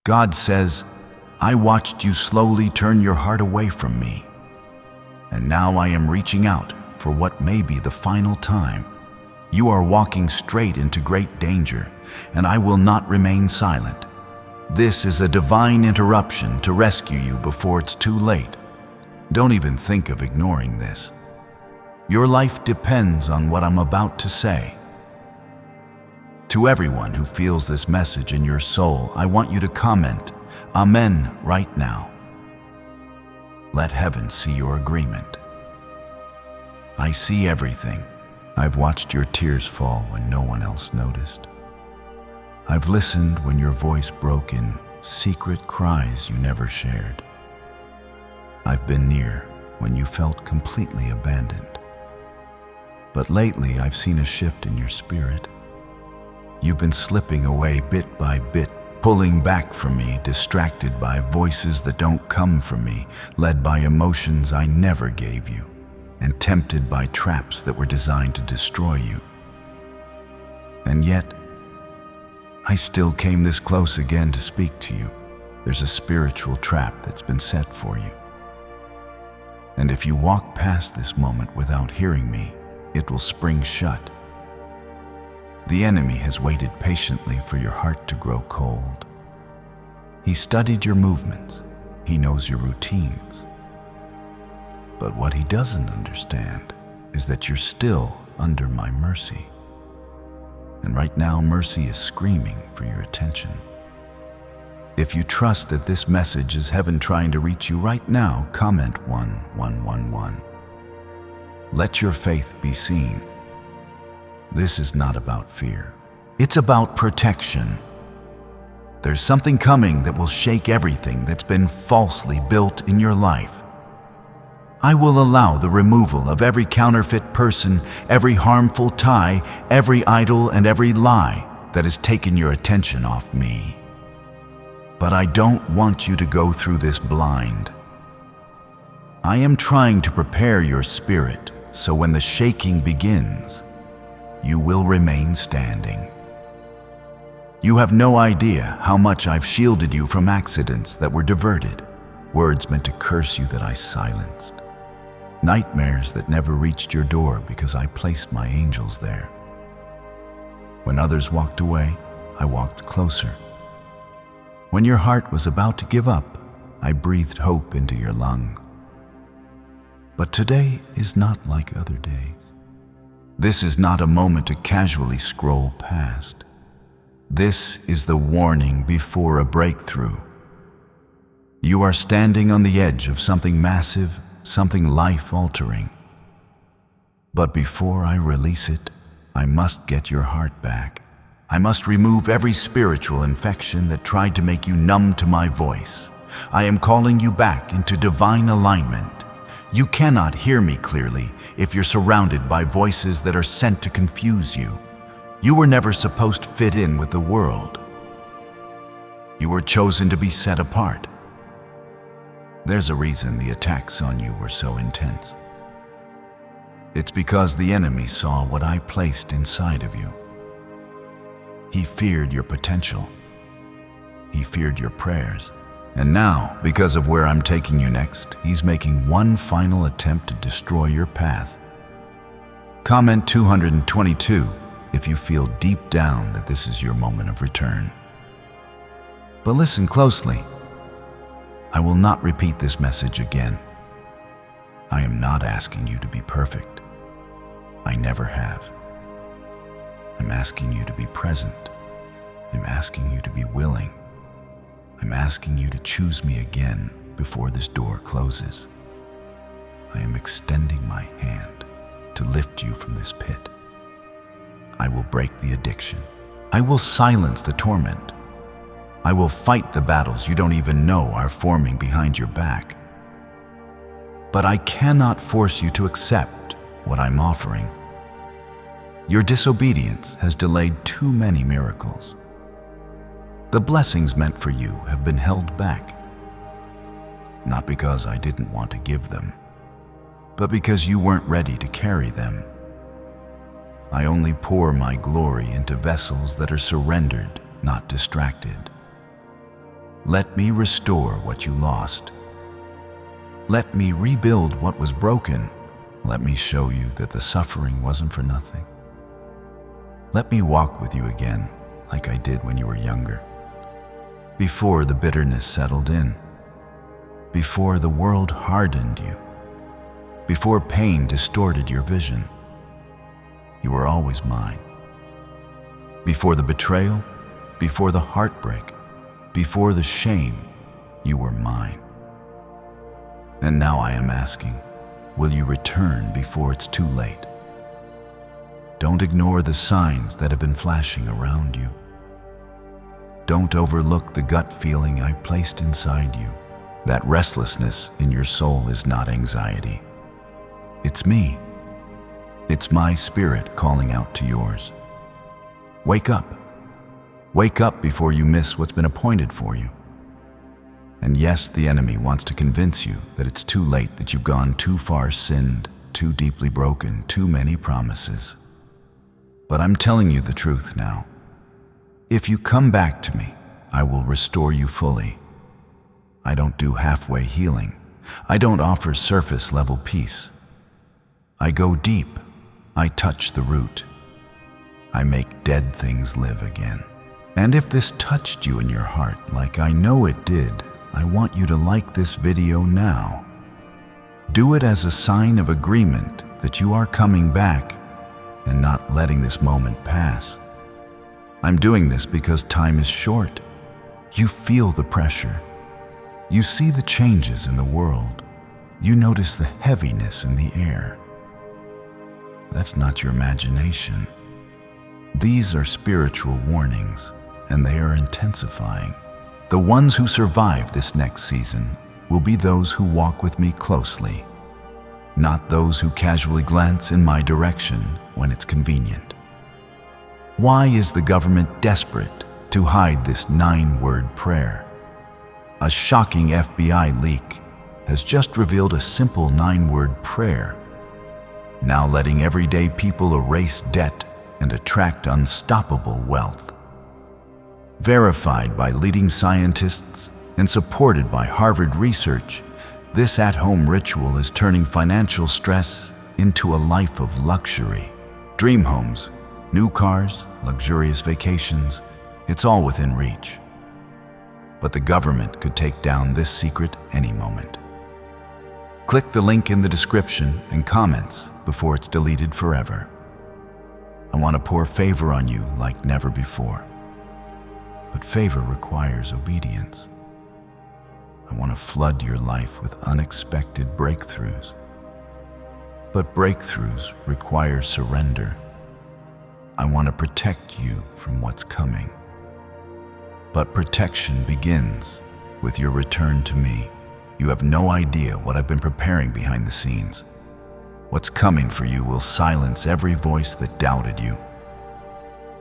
God says, I watched you slowly turn your heart away from me, and now I am reaching out for what may be the final time. You are walking straight into great danger, and I will not remain silent. This is a divine interruption to rescue you before it's too late. Don't even think of ignoring this. Your life depends on what I'm about to say. To everyone who feels this message in your soul, I want you to comment, Amen, right now. Let heaven see your agreement. I see everything. I've watched your tears fall when no one else noticed. I've listened when your voice broke in secret cries you never shared. I've been near when you felt completely abandoned. But lately I've seen a shift in your spirit. You've been slipping away bit by bit, pulling back from me, distracted by voices that don't come from me, led by emotions I never gave you, and tempted by traps that were designed to destroy you. And yet, I still came this close again to speak to you. There's a spiritual trap that's been set for you. And if you walk past this moment without hearing me, it will spring shut. The enemy has waited patiently for your heart to grow cold. He studied your movements. He knows your routines. But what he doesn't understand is that you're still under my mercy. And right now, mercy is screaming for your attention. If you trust that this message is heaven trying to reach you right now, comment 1111. Let your faith be seen. This is not about fear. It's about protection. There's something coming that will shake everything that's been falsely built in your life. I will allow the removal of every counterfeit person, every harmful tie, every idol, and every lie that has taken your attention off me. But I don't want you to go through this blind. I am trying to prepare your spirit so when the shaking begins, you will remain standing. You have no idea how much I've shielded you from accidents that were diverted, words meant to curse you that I silenced, nightmares that never reached your door because I placed my angels there. When others walked away, I walked closer. When your heart was about to give up, I breathed hope into your lung. But today is not like other days. This is not a moment to casually scroll past. This is the warning before a breakthrough. You are standing on the edge of something massive, something life-altering. But before I release it, I must get your heart back. I must remove every spiritual infection that tried to make you numb to my voice. I am calling you back into divine alignment. You cannot hear me clearly if you're surrounded by voices that are sent to confuse you. You were never supposed to fit in with the world. You were chosen to be set apart. There's a reason the attacks on you were so intense. It's because the enemy saw what I placed inside of you. He feared your potential. He feared your prayers. And now, because of where I'm taking you next, he's making one final attempt to destroy your path. Comment 222 if you feel deep down that this is your moment of return. But listen closely. I will not repeat this message again. I am not asking you to be perfect. I never have. I'm asking you to be present. I'm asking you to be willing. I'm asking you to choose me again before this door closes. I am extending my hand to lift you from this pit. I will break the addiction. I will silence the torment. I will fight the battles you don't even know are forming behind your back. But I cannot force you to accept what I'm offering. Your disobedience has delayed too many miracles. The blessings meant for you have been held back, not because I didn't want to give them, but because you weren't ready to carry them. I only pour my glory into vessels that are surrendered, not distracted. Let me restore what you lost. Let me rebuild what was broken. Let me show you that the suffering wasn't for nothing. Let me walk with you again like I did when you were younger, before the bitterness settled in, before the world hardened you, before pain distorted your vision. You were always mine. Before the betrayal, before the heartbreak, before the shame, you were mine. And now I am asking, will you return before it's too late? Don't ignore the signs that have been flashing around you. Don't overlook the gut feeling I placed inside you. That restlessness in your soul is not anxiety. It's me. It's my spirit calling out to yours. Wake up. Wake up before you miss what's been appointed for you. And yes, the enemy wants to convince you that it's too late, that you've gone too far, sinned, too deeply broken, too many promises. But I'm telling you the truth now. If you come back to me, I will restore you fully. I don't do halfway healing. I don't offer surface-level peace. I go deep. I touch the root. I make dead things live again. And if this touched you in your heart like I know it did, I want you to like this video now. Do it as a sign of agreement that you are coming back and not letting this moment pass. I'm doing this because time is short. You feel the pressure. You see the changes in the world. You notice the heaviness in the air. That's not your imagination. These are spiritual warnings, and they are intensifying. The ones who survive this next season will be those who walk with me closely, not those who casually glance in my direction when it's convenient. Why is the government desperate to hide this 9-word prayer? A shocking FBI leak has just revealed a simple 9-word prayer, now letting everyday people erase debt and attract unstoppable wealth. Verified by leading scientists and supported by Harvard research, this at-home ritual is turning financial stress into a life of luxury. Dream homes, new cars, luxurious vacations, it's all within reach. But the government could take down this secret any moment. Click the link in the description and comments before it's deleted forever. I want to pour favor on you like never before. But favor requires obedience. I want to flood your life with unexpected breakthroughs. But breakthroughs require surrender. I want to protect you from what's coming. But protection begins with your return to me. You have no idea what I've been preparing behind the scenes. What's coming for you will silence every voice that doubted you.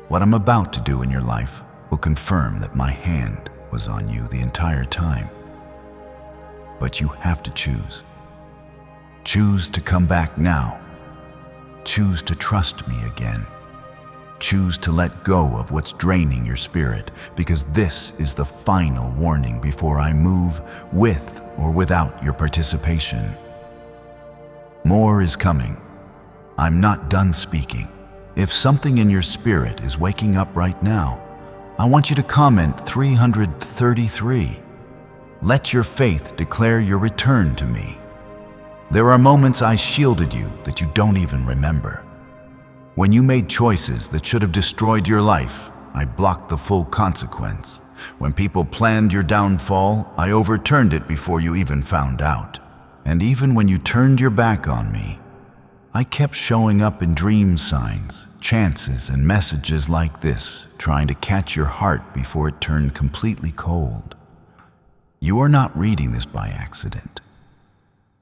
What I'm about to do in your life will confirm that my hand was on you the entire time. But you have to choose. Choose to come back now. Choose to trust me again. Choose to let go of what's draining your spirit, because this is the final warning before I move with or without your participation. More is coming. I'm not done speaking. If something in your spirit is waking up right now, I want you to comment 333. Let your faith declare your return to me. There are moments I shielded you that you don't even remember. When you made choices that should have destroyed your life, I blocked the full consequence. When people planned your downfall, I overturned it before you even found out. And even when you turned your back on me, I kept showing up in dream signs, chances, and messages like this, trying to catch your heart before it turned completely cold. You are not reading this by accident.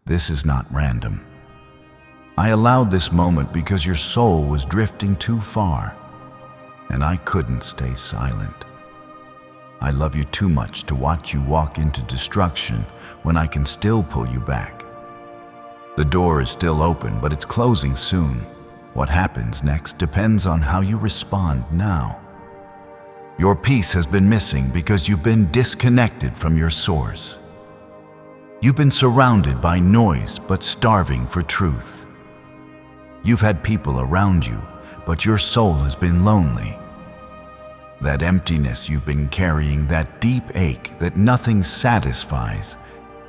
This is not random. I allowed this moment because your soul was drifting too far, and I couldn't stay silent. I love you too much to watch you walk into destruction when I can still pull you back. The door is still open, but it's closing soon. What happens next depends on how you respond now. Your peace has been missing because you've been disconnected from your source. You've been surrounded by noise but starving for truth. You've had people around you, but your soul has been lonely. That emptiness you've been carrying, that deep ache that nothing satisfies,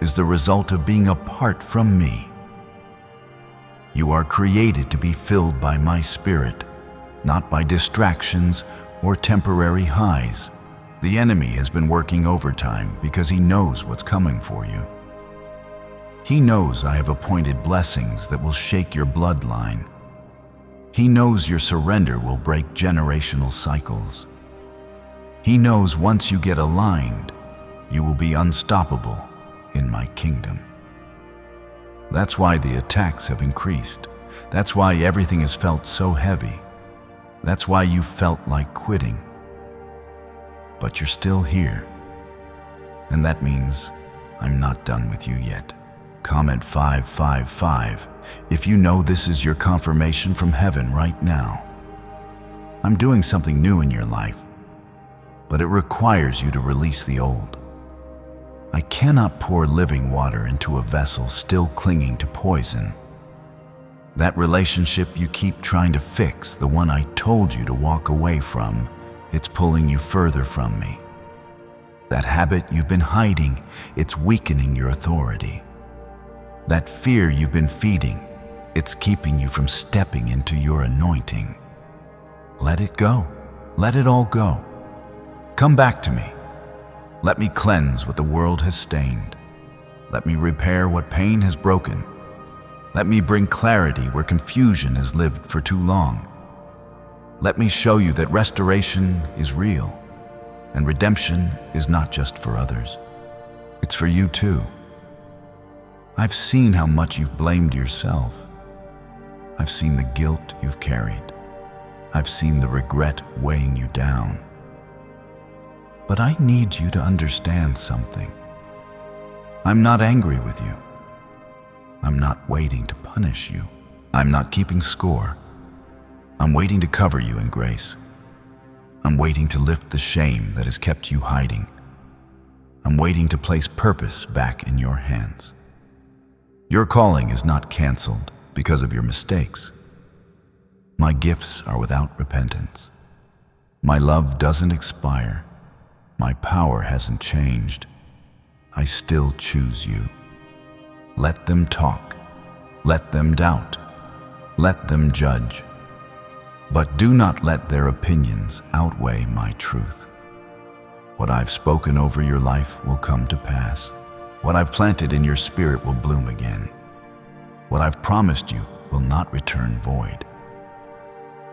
is the result of being apart from me. You are created to be filled by my spirit, not by distractions or temporary highs. The enemy has been working overtime because he knows what's coming for you. He knows I have appointed blessings that will shake your bloodline. He knows your surrender will break generational cycles. He knows once you get aligned, you will be unstoppable in my kingdom. That's why the attacks have increased. That's why everything has felt so heavy. That's why you felt like quitting. But you're still here. And that means I'm not done with you yet. Comment 555 if you know this is your confirmation from heaven right now. I'm doing something new in your life, but it requires you to release the old. I cannot pour living water into a vessel still clinging to poison. That relationship you keep trying to fix, the one I told you to walk away from, it's pulling you further from me. That habit you've been hiding, it's weakening your authority. That fear you've been feeding, it's keeping you from stepping into your anointing. Let it go. Let it all go. Come back to me. Let me cleanse what the world has stained. Let me repair what pain has broken. Let me bring clarity where confusion has lived for too long. Let me show you that restoration is real, and redemption is not just for others. It's for you too. I've seen how much you've blamed yourself. I've seen the guilt you've carried. I've seen the regret weighing you down. But I need you to understand something. I'm not angry with you. I'm not waiting to punish you. I'm not keeping score. I'm waiting to cover you in grace. I'm waiting to lift the shame that has kept you hiding. I'm waiting to place purpose back in your hands. Your calling is not canceled because of your mistakes. My gifts are without repentance. My love doesn't expire. My power hasn't changed. I still choose you. Let them talk. Let them doubt. Let them judge. But do not let their opinions outweigh my truth. What I've spoken over your life will come to pass. What I've planted in your spirit will bloom again. What I've promised you will not return void.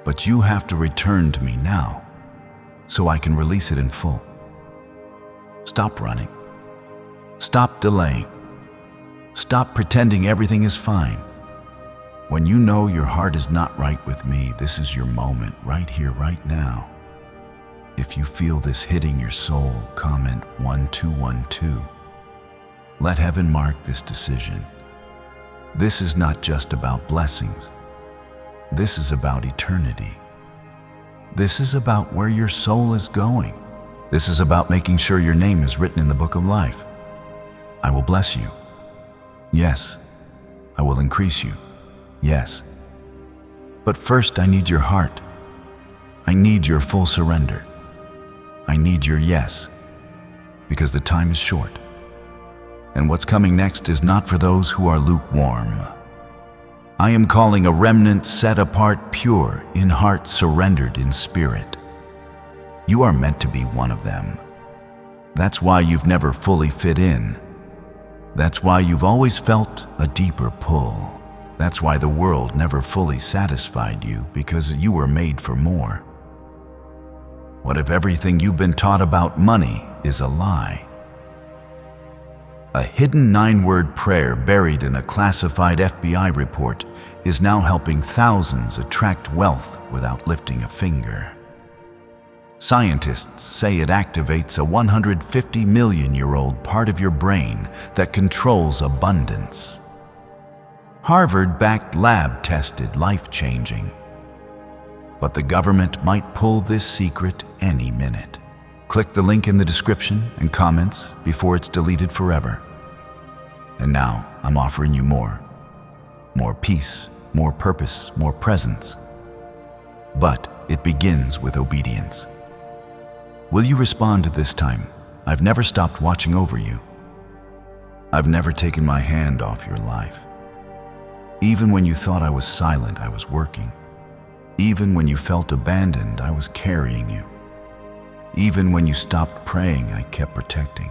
But you have to return to me now, so I can release it in full. Stop running. Stop delaying. Stop pretending everything is fine. When you know your heart is not right with me, this is your moment, right here, right now. If you feel this hitting your soul, comment 1212. Let heaven mark this decision. This is not just about blessings. This is about eternity. This is about where your soul is going. This is about making sure your name is written in the book of life. I will bless you. Yes. I will increase you. Yes. But first, I need your heart. I need your full surrender. I need your yes, because the time is short. And what's coming next is not for those who are lukewarm. I am calling a remnant set apart, pure in heart, surrendered in spirit. You are meant to be one of them. That's why you've never fully fit in. That's why you've always felt a deeper pull. That's why the world never fully satisfied you, because you were made for more. What if everything you've been taught about money is a lie? A hidden 9-word prayer buried in a classified FBI report is now helping thousands attract wealth without lifting a finger. Scientists say it activates a 150 million-year-old part of your brain that controls abundance. Harvard-backed lab-tested, life-changing. but the government might pull this secret any minute. Click the link in the description and comments before it's deleted forever. And now I'm offering you more. More peace, more purpose, more presence. But it begins with obedience. Will you respond this time? I've never stopped watching over you. I've never taken my hand off your life. Even when you thought I was silent, I was working. Even when you felt abandoned, I was carrying you. Even when you stopped praying, I kept protecting.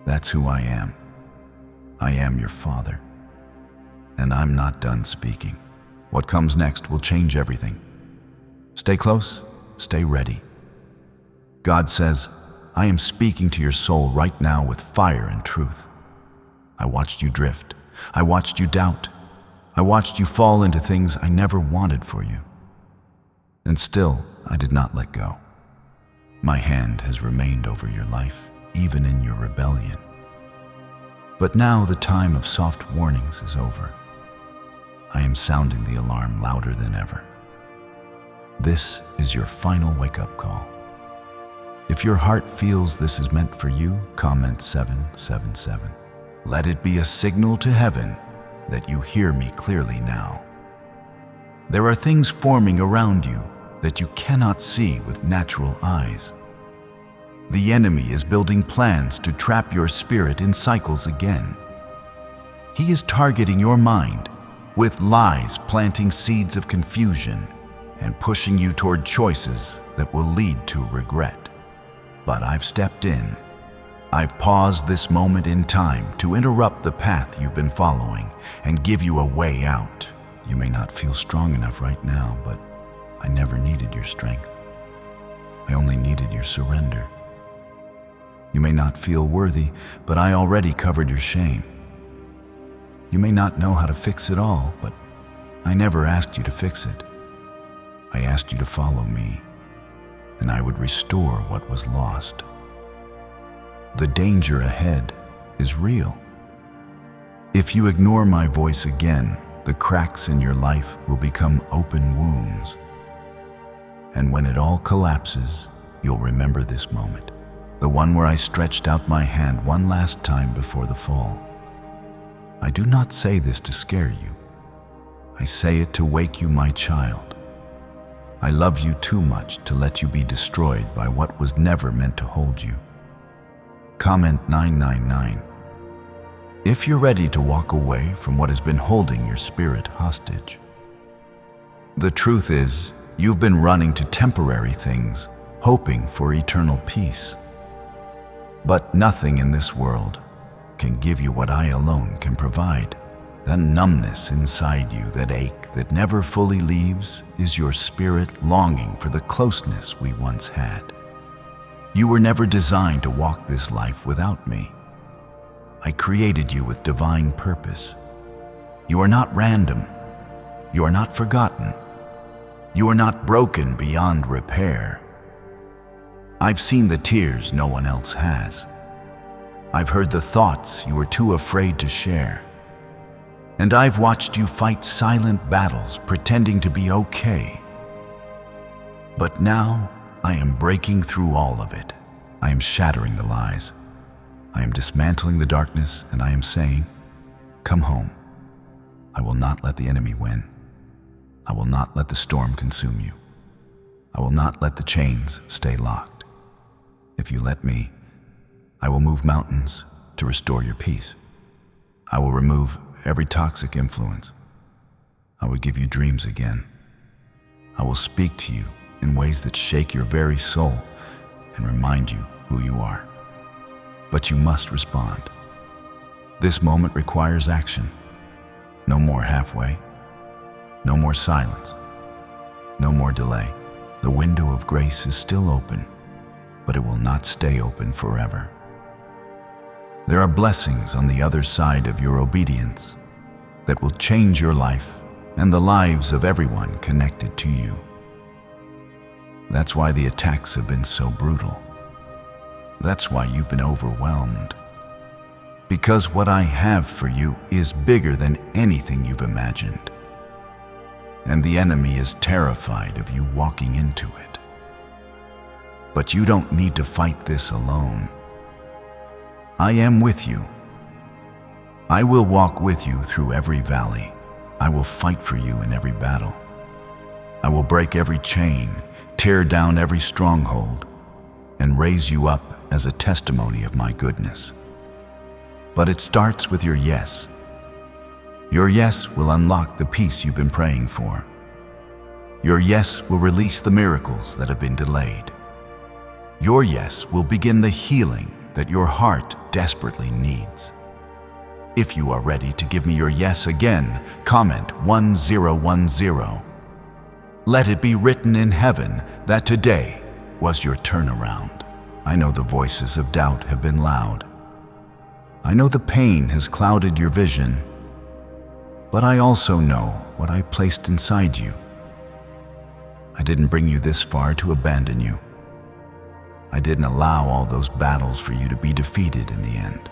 That's who I am. I am your Father. And I'm not done speaking. What comes next will change everything. Stay close, stay ready. God says, I am speaking to your soul right now with fire and truth. I watched you drift. I watched you doubt. I watched you fall into things I never wanted for you. And still, I did not let go. My hand has remained over your life, even in your rebellion. But now the time of soft warnings is over. I am sounding the alarm louder than ever. This is your final wake-up call. If your heart feels this is meant for you, comment 777. Let it be a signal to heaven that you hear me clearly now. There are things forming around you that you cannot see with natural eyes. The enemy is building plans to trap your spirit in cycles again. He is targeting your mind with lies, planting seeds of confusion and pushing you toward choices that will lead to regret. But I've stepped in. I've paused this moment in time to interrupt the path you've been following and give you a way out. You may not feel strong enough right now, but I never needed your strength. I only needed your surrender. You may not feel worthy, but I already covered your shame. You may not know how to fix it all, but I never asked you to fix it. I asked you to follow me, and I would restore what was lost. The danger ahead is real. If you ignore my voice again, the cracks in your life will become open wounds. And when it all collapses, you'll remember this moment, the one where I stretched out my hand one last time before the fall. I do not say this to scare you. I say it to wake you, my child. I love you too much to let you be destroyed by what was never meant to hold you. Comment 999. If you're ready to walk away from what has been holding your spirit hostage. The truth is, you've been running to temporary things, hoping for eternal peace. But nothing in this world can give you what I alone can provide. That numbness inside you, that ache that never fully leaves, is your spirit longing for the closeness we once had. You were never designed to walk this life without me. I created you with divine purpose. You are not random. You are not forgotten. You are not broken beyond repair. I've seen the tears no one else has. I've heard the thoughts you were too afraid to share. And I've watched you fight silent battles pretending to be okay. But now I am breaking through all of it. I am shattering the lies. I am dismantling the darkness, and I am saying, come home. I will not let the enemy win. I will not let the storm consume you. I will not let the chains stay locked. If you let me, I will move mountains to restore your peace. I will remove every toxic influence. I will give you dreams again. I will speak to you in ways that shake your very soul and remind you who you are. But you must respond. This moment requires action. No more halfway. No more silence. No more delay. The window of grace is still open, but it will not stay open forever. There are blessings on the other side of your obedience that will change your life and the lives of everyone connected to you. That's why the attacks have been so brutal. That's why you've been overwhelmed. Because what I have for you is bigger than anything you've imagined. and the enemy is terrified of you walking into it. But you don't need to fight this alone. I am with you. I will walk with you through every valley. I will fight for you in every battle. I will break every chain, tear down every stronghold, and raise you up as a testimony of my goodness. But it starts with your yes. Your yes will unlock the peace you've been praying for. Your yes will release the miracles that have been delayed. Your yes will begin the healing that your heart desperately needs. If you are ready to give me your yes again, comment 1010. Let it be written in heaven that today was your turnaround. I know the voices of doubt have been loud. I know the pain has clouded your vision, but I also know what I placed inside you. I didn't bring you this far to abandon you. I didn't allow all those battles for you to be defeated in the end.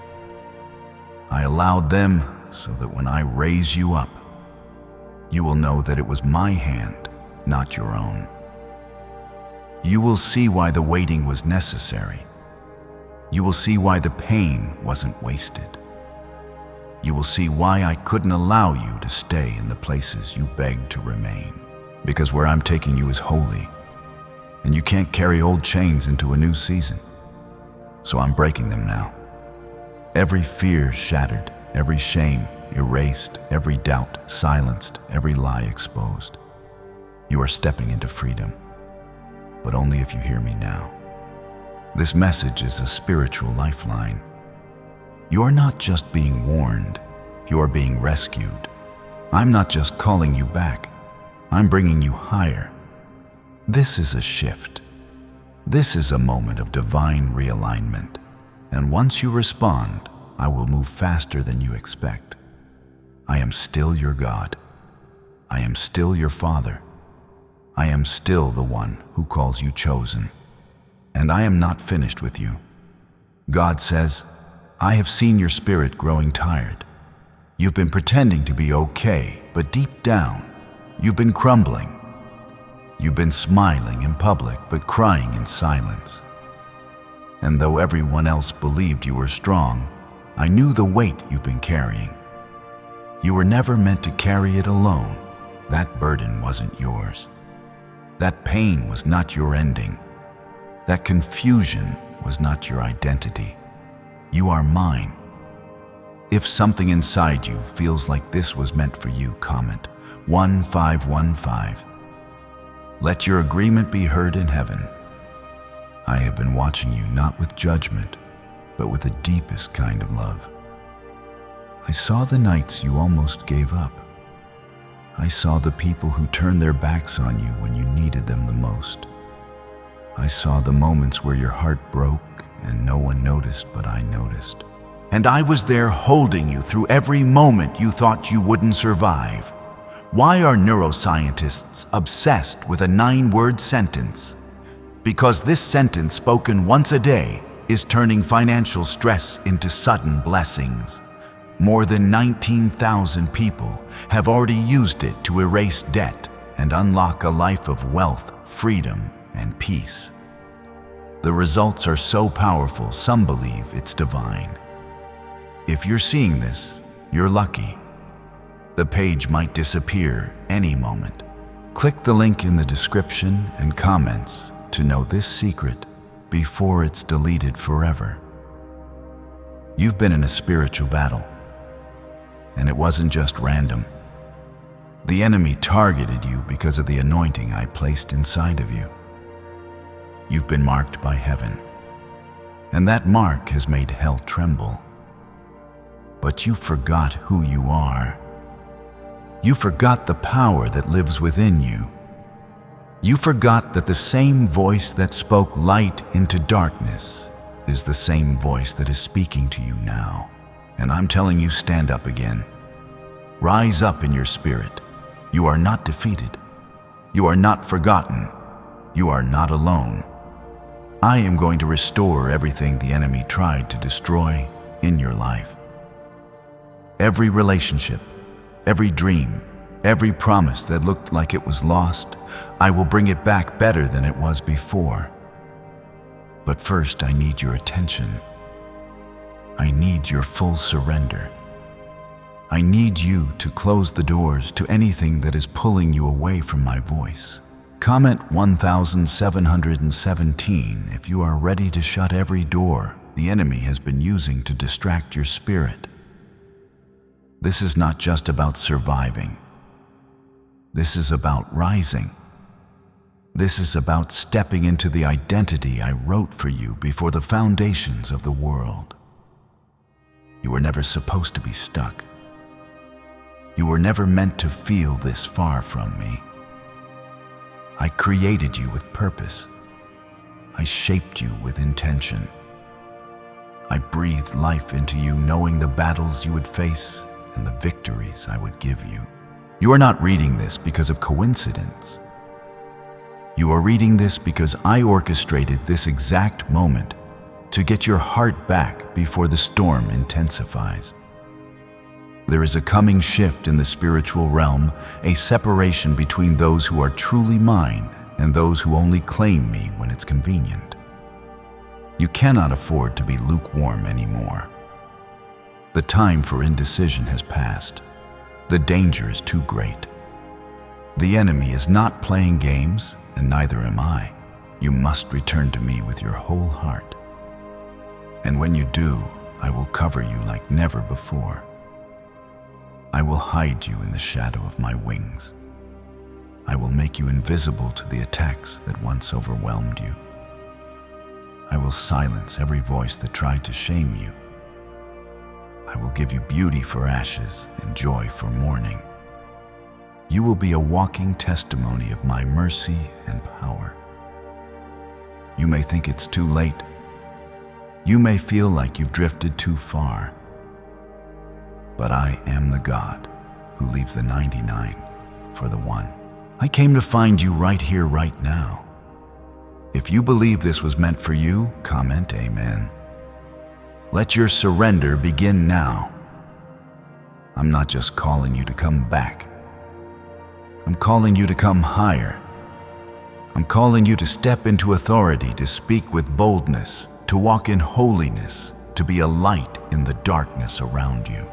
I allowed them so that when I raise you up, you will know that it was my hand, not your own. You will see why the waiting was necessary. You will see why the pain wasn't wasted. You will see why I couldn't allow you to stay in the places you begged to remain. Because where I'm taking you is holy, and you can't carry old chains into a new season. So I'm breaking them now. Every fear shattered, every shame erased, every doubt silenced, every lie exposed. You are stepping into freedom, but only if you hear me now. This message is a spiritual lifeline. You are not just being warned, you are being rescued. I'm not just calling you back, I'm bringing you higher. This is a shift. This is a moment of divine realignment. And once you respond, I will move faster than you expect. I am still your God. I am still your Father. I am still the one who calls you chosen. And I am not finished with you. God says, I have seen your spirit growing tired. You've been pretending to be okay, but deep down, you've been crumbling. You've been smiling in public, but crying in silence. And though everyone else believed you were strong, I knew the weight you've been carrying. You were never meant to carry it alone. That burden wasn't yours. That pain was not your ending. That confusion was not your identity. You are mine. If something inside you feels like this was meant for you, comment 1515. Let your agreement be heard in heaven. I have been watching you not with judgment, but with the deepest kind of love. I saw the nights you almost gave up. I saw the people who turned their backs on you when you needed them the most. I saw the moments where your heart broke and no one noticed, but I noticed. And I was there holding you through every moment you thought you wouldn't survive. Why are neuroscientists obsessed with a 9-word sentence? Because this sentence spoken once a day is turning financial stress into sudden blessings. More than 19,000 people have already used it to erase debt and unlock a life of wealth, freedom, and peace. The results are so powerful, some believe it's divine. If you're seeing this, you're lucky. The page might disappear any moment. Click the link in the description and comments to know this secret before it's deleted forever. You've been in a spiritual battle, and it wasn't just random. The enemy targeted you because of the anointing I placed inside of you. You've been marked by heaven, and that mark has made hell tremble. But you forgot who you are. You forgot the power that lives within you. You forgot that the same voice that spoke light into darkness is the same voice that is speaking to you now. And I'm telling you, stand up again. Rise up in your spirit. You are not defeated. You are not forgotten. You are not alone. I am going to restore everything the enemy tried to destroy in your life. Every relationship, every dream, Every promise that looked like it was lost, I will bring it back better than it was before. But first, I need your attention. I need your full surrender. I need you to close the doors to anything that is pulling you away from my voice. Comment 1717 if you are ready to shut every door the enemy has been using to distract your spirit. This is not just about surviving. This is about rising. This is about stepping into the identity I wrote for you before the foundations of the world. You were never supposed to be stuck. You were never meant to feel this far from me. I created you with purpose. I shaped you with intention. I breathed life into you, knowing the battles you would face and the victories I would give you. You are not reading this because of coincidence. You are reading this because I orchestrated this exact moment to get your heart back before the storm intensifies. There is a coming shift in the spiritual realm, a separation between those who are truly mine and those who only claim me when it's convenient. You cannot afford to be lukewarm anymore. The time for indecision has passed. The danger is too great. The enemy is not playing games, and neither am I. You must return to me with your whole heart. And when you do, I will cover you like never before. I will hide you in the shadow of my wings. I will make you invisible to the attacks that once overwhelmed you. I will silence every voice that tried to shame you. I will give you beauty for ashes and joy for mourning. You will be a walking testimony of my mercy and power. You may think it's too late. You may feel like you've drifted too far. But I am the God who leaves the 99 for the one. I came to find you right here, right now. If you believe this was meant for you, comment Amen. Let your surrender begin now. I'm not just calling you to come back. I'm calling you to come higher. I'm calling you to step into authority, to speak with boldness, to walk in holiness, to be a light in the darkness around you.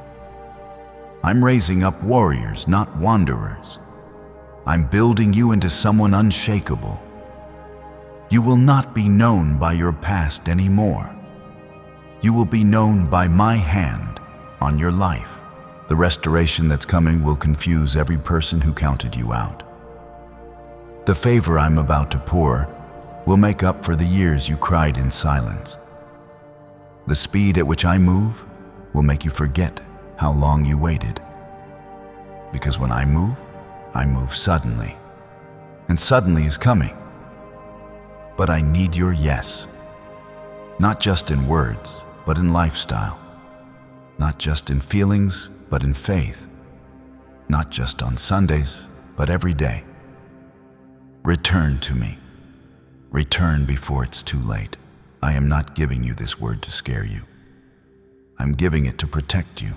I'm raising up warriors, not wanderers. I'm building you into someone unshakable. You will not be known by your past anymore. You will be known by my hand on your life. The restoration that's coming will confuse every person who counted you out. The favor I'm about to pour will make up for the years you cried in silence. The speed at which I move will make you forget how long you waited. Because when I move suddenly. And suddenly is coming. But I need your yes. Not just in words, but in lifestyle. Not just in feelings, but in faith. Not just on Sundays, but every day. Return to me. Return before it's too late. I am not giving you this word to scare you. I'm giving it to protect you.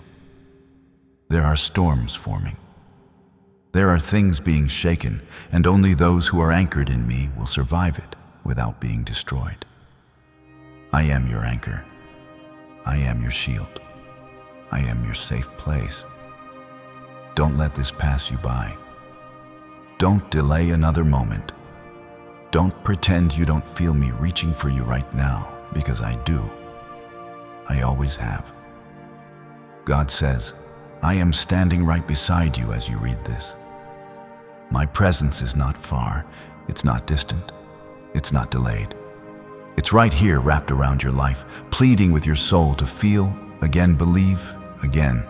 There are storms forming. There are things being shaken, and only those who are anchored in me will survive it without being destroyed. I am your anchor. I am your shield. I am your safe place. Don't let this pass you by. Don't delay another moment. Don't pretend you don't feel me reaching for you right now, because I do. I always have. God says, I am standing right beside you as you read this. My presence is not far. It's not distant. It's not delayed. It's right here wrapped around your life, pleading with your soul to feel, again believe, again,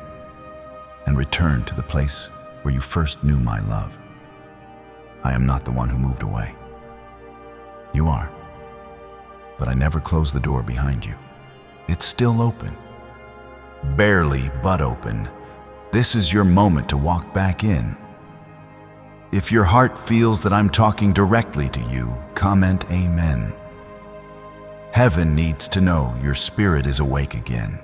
and return to the place where you first knew my love. I am not the one who moved away. You are. But I never closed the door behind you. It's still open. Barely, but open. This is your moment to walk back in. If your heart feels that I'm talking directly to you, comment Amen. Heaven needs to know your spirit is awake again.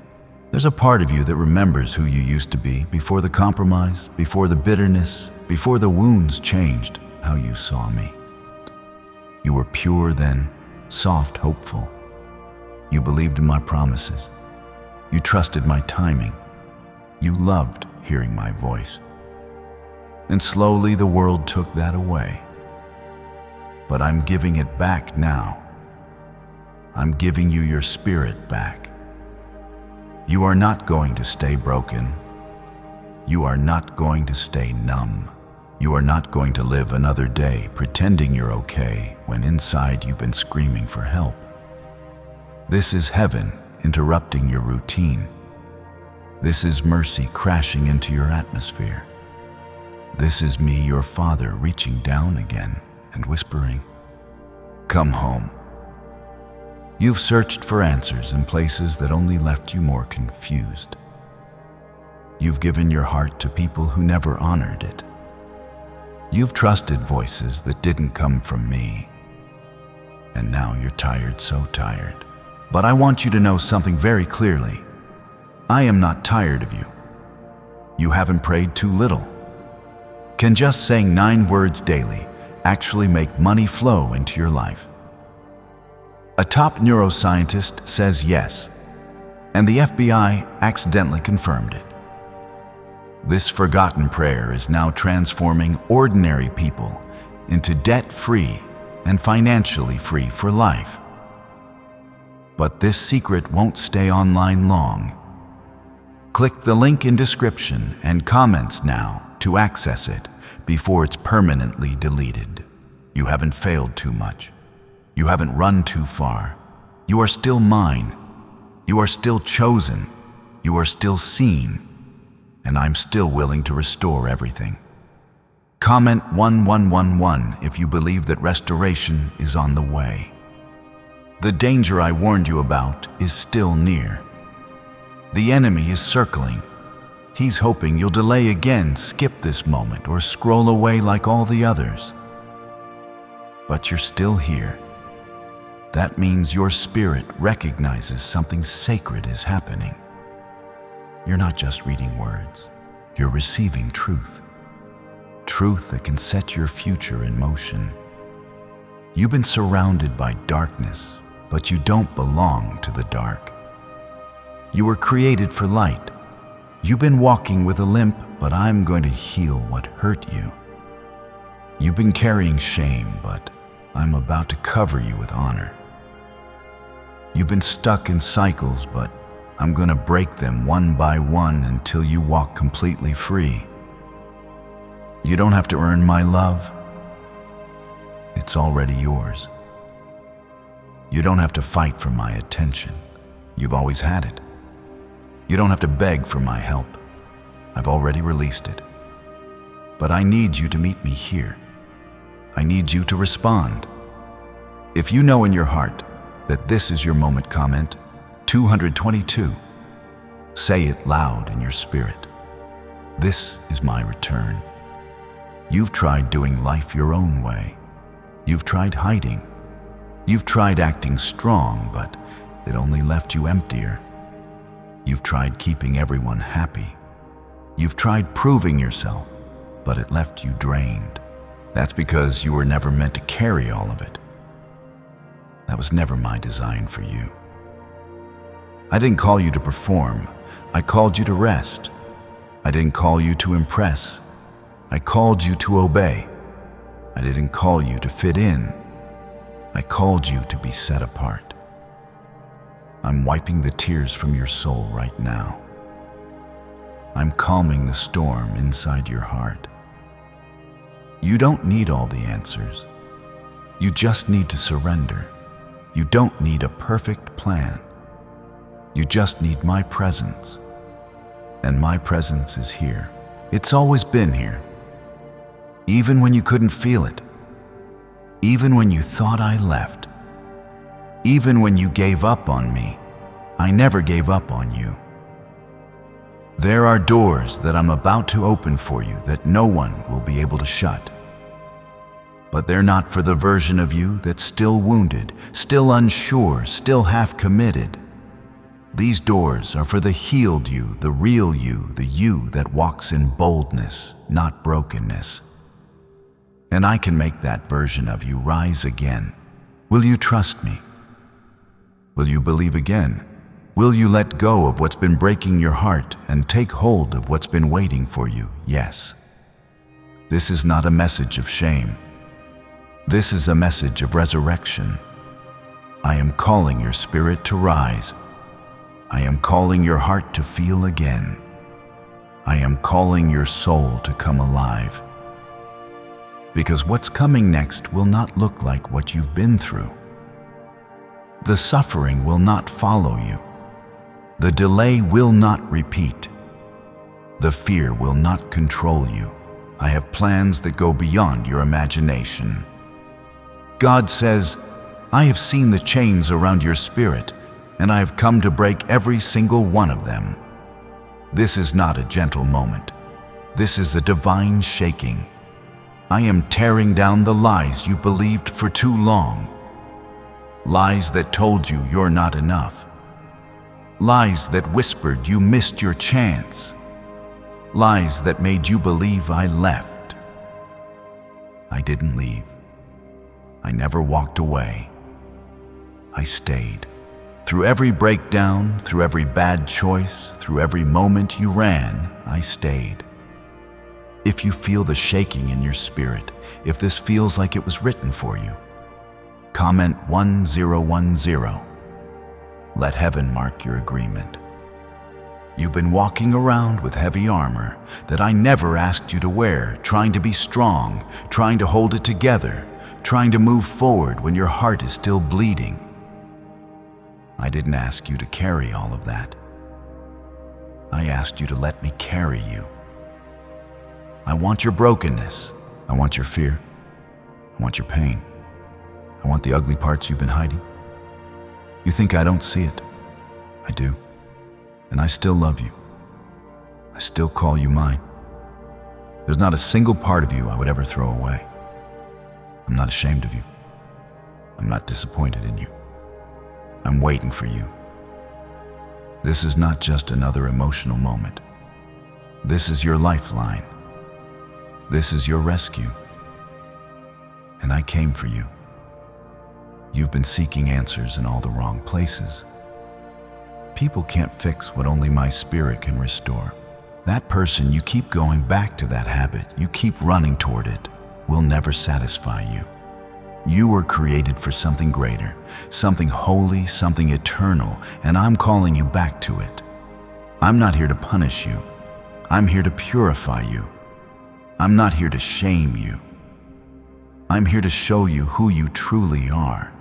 There's a part of you that remembers who you used to be before the compromise, before the bitterness, before the wounds changed how you saw me. You were pure then, soft, hopeful. You believed in my promises. You trusted my timing. You loved hearing my voice. And slowly the world took that away. But I'm giving it back now. I'm giving you your spirit back. You are not going to stay broken. You are not going to stay numb. You are not going to live another day pretending you're okay when inside you've been screaming for help. This is heaven interrupting your routine. This is mercy crashing into your atmosphere. This is me, your Father, reaching down again and whispering, "Come home." You've searched for answers in places that only left you more confused. You've given your heart to people who never honored it. You've trusted voices that didn't come from me. And now you're tired, so tired. But I want you to know something very clearly. I am not tired of you. You haven't prayed too little. Can just saying 9 words daily actually make money flow into your life? A top neuroscientist says yes, and the FBI accidentally confirmed it. This forgotten prayer is now transforming ordinary people into debt-free and financially free for life. But this secret won't stay online long. Click the link in description and comments now to access it before it's permanently deleted. You haven't failed too much. You haven't run too far. You are still mine. You are still chosen. You are still seen. And I'm still willing to restore everything. Comment 1111 if you believe that restoration is on the way. The danger I warned you about is still near. The enemy is circling. He's hoping you'll delay again, skip this moment, or scroll away like all the others. But you're still here. That means your spirit recognizes something sacred is happening. You're not just reading words. You're receiving truth. Truth that can set your future in motion. You've been surrounded by darkness, but you don't belong to the dark. You were created for light. You've been walking with a limp, but I'm going to heal what hurt you. You've been carrying shame, but I'm about to cover you with honor. You've been stuck in cycles, but I'm going to break them one by one until you walk completely free. You don't have to earn my love. It's already yours. You don't have to fight for my attention. You've always had it. You don't have to beg for my help. I've already released it. But I need you to meet me here. I need you to respond. If you know in your heart that this is your moment, comment 222. Say it loud in your spirit. This is my return. You've tried doing life your own way. You've tried hiding. You've tried acting strong, but it only left you emptier. You've tried keeping everyone happy. You've tried proving yourself, but it left you drained. That's because you were never meant to carry all of it. That was never my design for you. I didn't call you to perform. I called you to rest. I didn't call you to impress. I called you to obey. I didn't call you to fit in. I called you to be set apart. I'm wiping the tears from your soul right now. I'm calming the storm inside your heart. You don't need all the answers. You just need to surrender. You don't need a perfect plan. You just need my presence. And my presence is here. It's always been here. Even when you couldn't feel it. Even when you thought I left. Even when you gave up on me, I never gave up on you. There are doors that I'm about to open for you that no one will be able to shut. But they're not for the version of you that's still wounded, still unsure, still half committed. These doors are for the healed you, the real you, the you that walks in boldness, not brokenness. And I can make that version of you rise again. Will you trust me? Will you believe again? Will you let go of what's been breaking your heart and take hold of what's been waiting for you? Yes. This is not a message of shame. This is a message of resurrection. I am calling your spirit to rise. I am calling your heart to feel again. I am calling your soul to come alive. Because what's coming next will not look like what you've been through. The suffering will not follow you. The delay will not repeat. The fear will not control you. I have plans that go beyond your imagination. God says, I have seen the chains around your spirit, and I have come to break every single one of them. This is not a gentle moment. This is a divine shaking. I am tearing down the lies you believed for too long. Lies that told you you're not enough. Lies that whispered you missed your chance. Lies that made you believe I left. I didn't leave. I never walked away. I stayed. Through every breakdown, through every bad choice, through every moment you ran, I stayed. If you feel the shaking in your spirit, if this feels like it was written for you, comment 1010. Let heaven mark your agreement. You've been walking around with heavy armor that I never asked you to wear, trying to be strong, trying to hold it together, trying to move forward when your heart is still bleeding. I didn't ask you to carry all of that. I asked you to let me carry you. I want your brokenness. I want your fear. I want your pain. I want the ugly parts you've been hiding. You think I don't see it? I do. And I still love you. I still call you mine. There's not a single part of you I would ever throw away. I'm not ashamed of you. I'm not disappointed in you. I'm waiting for you. This is not just another emotional moment. This is your lifeline. This is your rescue. And I came for you. You've been seeking answers in all the wrong places. People can't fix what only my spirit can restore. That person, you keep going back to that habit, you keep running toward it, will never satisfy you. You were created for something greater, something holy, something eternal, and I'm calling you back to it. I'm not here to punish you. I'm here to purify you. I'm not here to shame you. I'm here to show you who you truly are.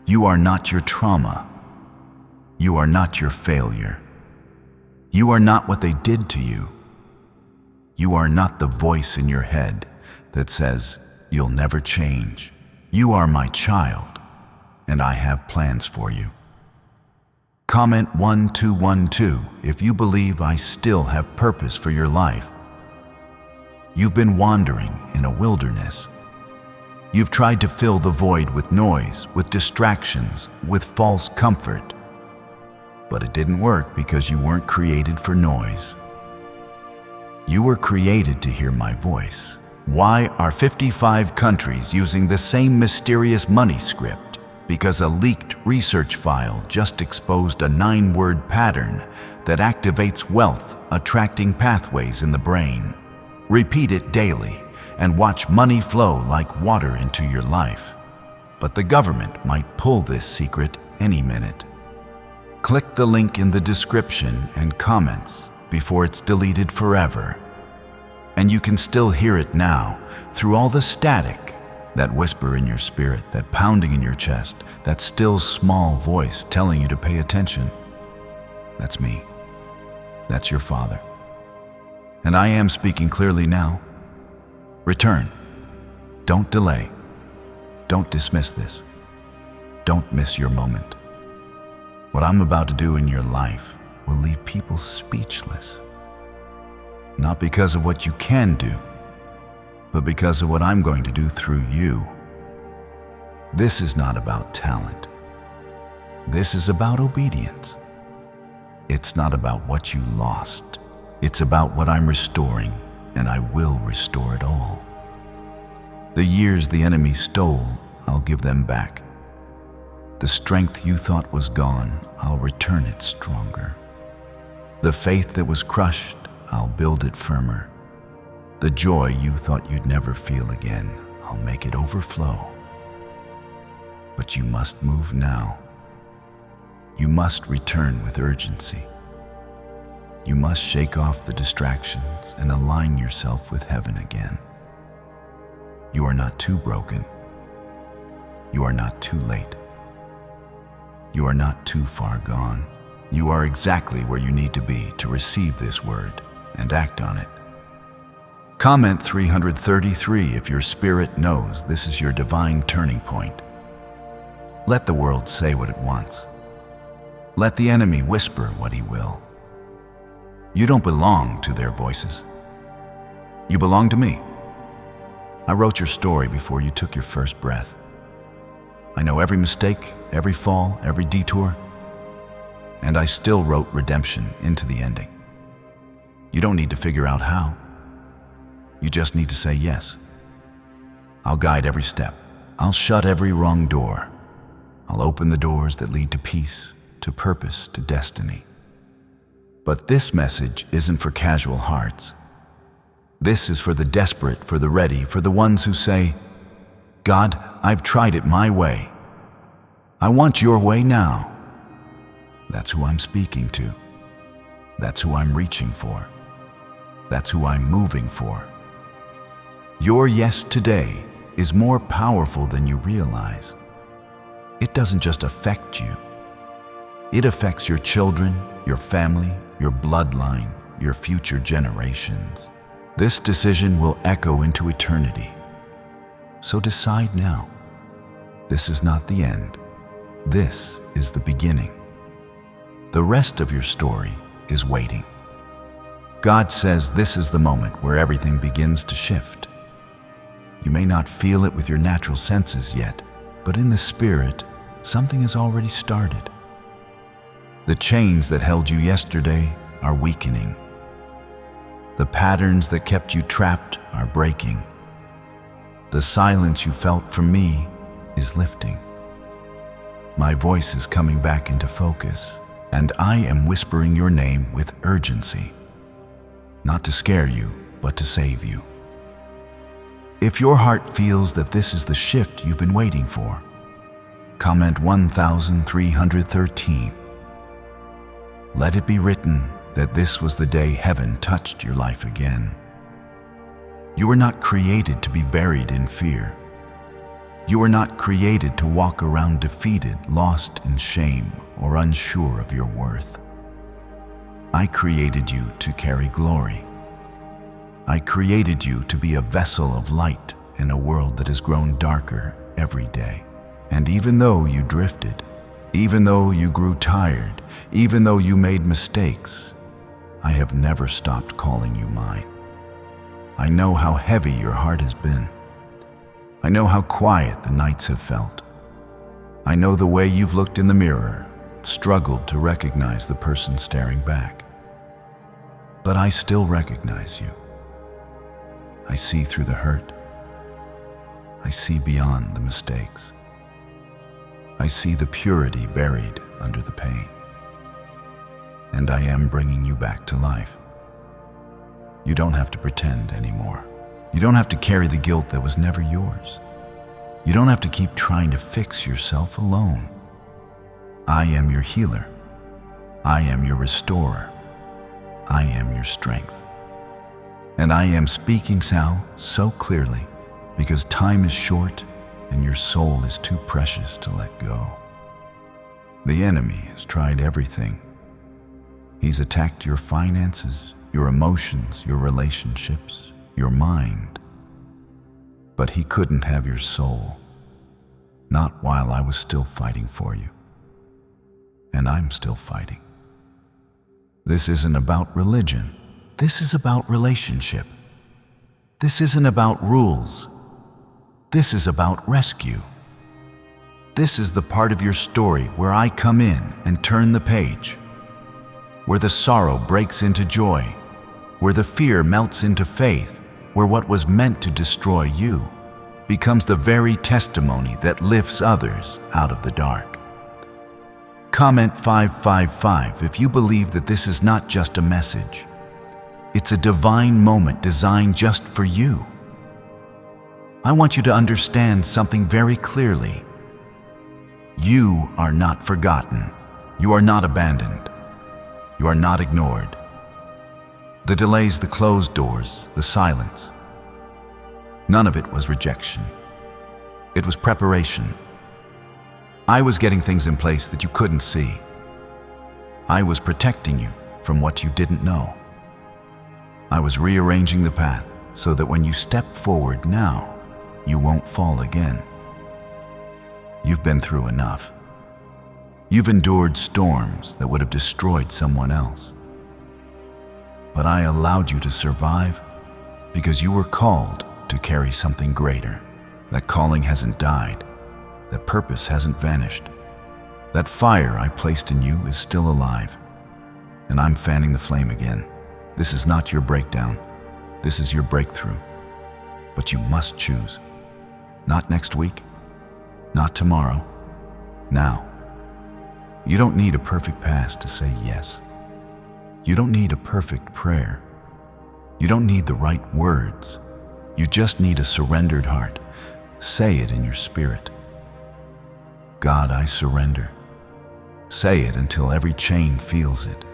You are not your trauma. You are not your failure. You are not what they did to you. You are not the voice in your head that says, you'll never change. You are my child, and I have plans for you. Comment 1212 if you believe I still have purpose for your life. You've been wandering in a wilderness. You've tried to fill the void with noise, with distractions, with false comfort. But it didn't work because you weren't created for noise. You were created to hear my voice. Why are 55 countries using the same mysterious money script? Because a leaked research file just exposed a 9-word pattern that activates wealth attracting pathways in the brain. Repeat it daily and watch money flow like water into your life. But the government might pull this secret any minute. Click the link in the description and comments before it's deleted forever. And you can still hear it now through all the static, that whisper in your spirit, that pounding in your chest, that still small voice telling you to pay attention. That's me. That's your Father. And I am speaking clearly now. Return. Don't delay. Don't dismiss this. Don't miss your moment. What I'm about to do in your life will leave people speechless. Not because of what you can do, but because of what I'm going to do through you. This is not about talent. This is about obedience. It's not about what you lost. It's about what I'm restoring, and I will restore it all. The years the enemy stole, I'll give them back. The strength you thought was gone, I'll return it stronger. The faith that was crushed, I'll build it firmer. The joy you thought you'd never feel again, I'll make it overflow. But you must move now. You must return with urgency. You must shake off the distractions and align yourself with heaven again. You are not too broken. You are not too late. You are not too far gone. You are exactly where you need to be to receive this word and act on it. Comment 333 if your spirit knows this is your divine turning point. Let the world say what it wants. Let the enemy whisper what he will. You don't belong to their voices. You belong to me. I wrote your story before you took your first breath. I know every mistake, every fall, every detour, and I still wrote redemption into the ending. You don't need to figure out how. You just need to say yes. I'll guide every step. I'll shut every wrong door. I'll open the doors that lead to peace, to purpose, to destiny. But this message isn't for casual hearts. This is for the desperate, for the ready, for the ones who say, God, I've tried it my way. I want your way now. That's who I'm speaking to. That's who I'm reaching for. That's who I'm moving for. Your yes today is more powerful than you realize. It doesn't just affect you. It affects your children, your family, your bloodline, your future generations. This decision will echo into eternity. So decide now. This is not the end. This is the beginning. The rest of your story is waiting. God says this is the moment where everything begins to shift. You may not feel it with your natural senses yet, but in the spirit, something has already started. The chains that held you yesterday are weakening. The patterns that kept you trapped are breaking. The silence you felt from me is lifting. My voice is coming back into focus, and I am whispering your name with urgency, not to scare you, but to save you. If your heart feels that this is the shift you've been waiting for, comment 1313. Let it be written that this was the day heaven touched your life again. You were not created to be buried in fear. You were not created to walk around defeated, lost in shame, or unsure of your worth. I created you to carry glory. I created you to be a vessel of light in a world that has grown darker every day. And even though you drifted, even though you grew tired, even though you made mistakes, I have never stopped calling you mine. I know how heavy your heart has been. I know how quiet the nights have felt. I know the way you've looked in the mirror, struggled to recognize the person staring back. But I still recognize you. I see through the hurt. I see beyond the mistakes. I see the purity buried under the pain. And I am bringing you back to life. You don't have to pretend anymore. You don't have to carry the guilt that was never yours. You don't have to keep trying to fix yourself alone. I am your healer. I am your restorer. I am your strength. And I am speaking, Sal, so clearly because time is short and your soul is too precious to let go. The enemy has tried everything. He's attacked your finances, your emotions, your relationships, your mind. But he couldn't have your soul, not while I was still fighting for you. And I'm still fighting. This isn't about religion. This is about relationship. This isn't about rules. This is about rescue. This is the part of your story where I come in and turn the page. where the sorrow breaks into joy, where the fear melts into faith, where what was meant to destroy you becomes the very testimony that lifts others out of the dark. Comment 555 if you believe that this is not just a message. It's a divine moment designed just for you. I want you to understand something very clearly. You are not forgotten. You are not abandoned. You are not ignored. The delays, the closed doors, the silence, none of it was rejection. It was preparation. I was getting things in place that you couldn't see. I was protecting you from what you didn't know. I was rearranging the path so that when you step forward now, you won't fall again. You've been through enough. You've endured storms that would have destroyed someone else. But I allowed you to survive because you were called to carry something greater. That calling hasn't died. That purpose hasn't vanished. That fire I placed in you is still alive. And I'm fanning the flame again. This is not your breakdown. This is your breakthrough. But you must choose. Not next week. Not tomorrow. Now. You don't need a perfect past to say yes. You don't need a perfect prayer. You don't need the right words. You just need a surrendered heart. Say it in your spirit. God, I surrender. Say it until every chain feels it.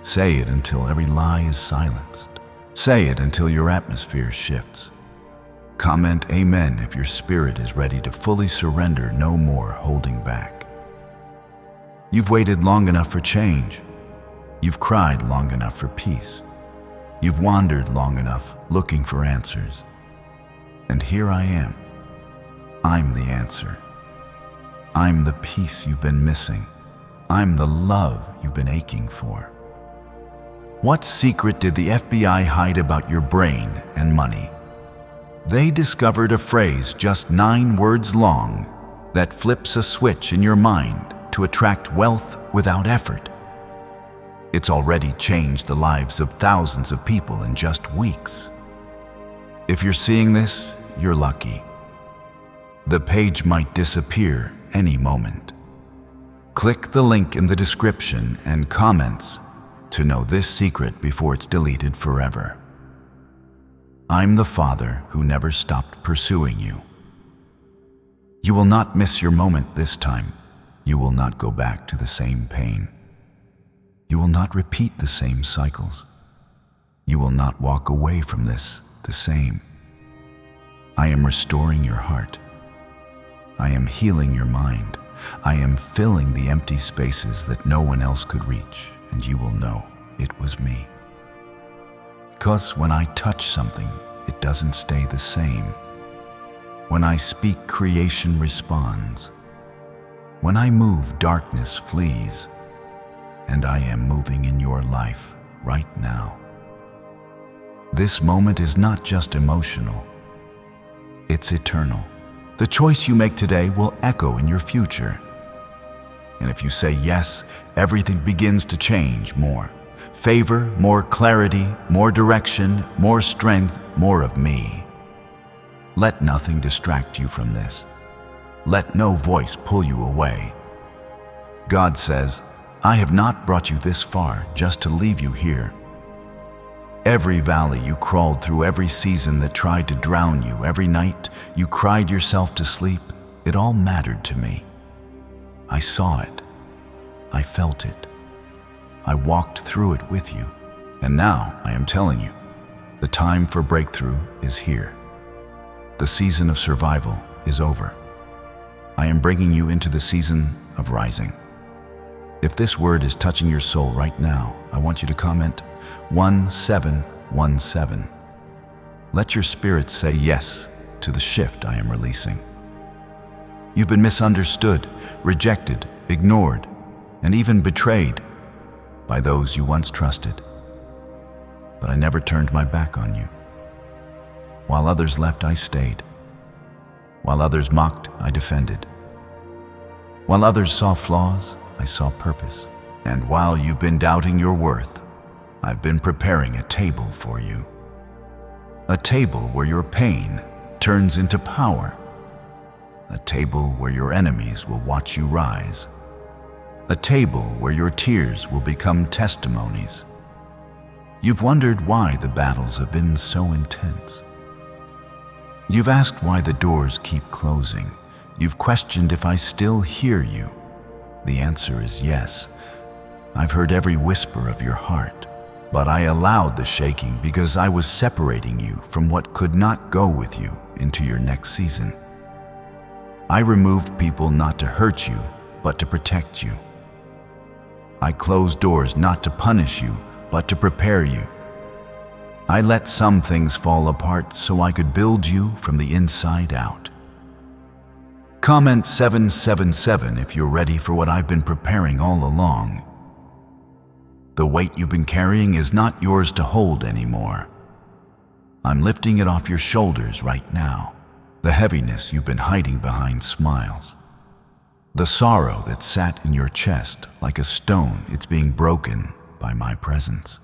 Say it until every lie is silenced. Say it until your atmosphere shifts. Comment amen if your spirit is ready to fully surrender, no more holding back. You've waited long enough for change. You've cried long enough for peace. You've wandered long enough looking for answers. And here I am. I'm the answer. I'm the peace you've been missing. I'm the love you've been aching for. What secret did the FBI hide about your brain and money? They discovered a phrase just 9 words long that flips a switch in your mind to attract wealth without effort. It's already changed the lives of thousands of people in just weeks. If you're seeing this, you're lucky. The page might disappear any moment. Click the link in the description and comments to know this secret before it's deleted forever. I'm the Father who never stopped pursuing you. You will not miss your moment this time. You will not go back to the same pain. You will not repeat the same cycles. You will not walk away from this the same. I am restoring your heart. I am healing your mind. I am filling the empty spaces that no one else could reach, and you will know it was me. Because when I touch something, it doesn't stay the same. When I speak, creation responds. When I move, darkness flees. And I am moving in your life right now. This moment is not just emotional. It's eternal. The choice you make today will echo in your future. And if you say yes, everything begins to change more. Favor, more clarity, more direction, more strength, more of me. Let nothing distract you from this. Let no voice pull you away. God says, I have not brought you this far just to leave you here. Every valley you crawled through, every season that tried to drown you, every night you cried yourself to sleep, it all mattered to me. I saw it. I felt it. I walked through it with you. And now I am telling you, the time for breakthrough is here. The season of survival is over. I am bringing you into the season of rising. If this word is touching your soul right now, I want you to comment 1717. Let your spirit say yes to the shift I am releasing. You've been misunderstood, rejected, ignored, and even betrayed by those you once trusted. But I never turned my back on you. While others left, I stayed. While others mocked, I defended. While others saw flaws, I saw purpose. And while you've been doubting your worth, I've been preparing a table for you. A table where your pain turns into power. A table where your enemies will watch you rise. A table where your tears will become testimonies. You've wondered why the battles have been so intense. You've asked why the doors keep closing. You've questioned if I still hear you. The answer is yes. I've heard every whisper of your heart, but I allowed the shaking because I was separating you from what could not go with you into your next season. I removed people not to hurt you, but to protect you. I closed doors not to punish you, but to prepare you. I let some things fall apart so I could build you from the inside out. Comment 777 if you're ready for what I've been preparing all along. The weight you've been carrying is not yours to hold anymore. I'm lifting it off your shoulders right now. The heaviness you've been hiding behind smiles. The sorrow that sat in your chest like a stone, it's being broken by my presence.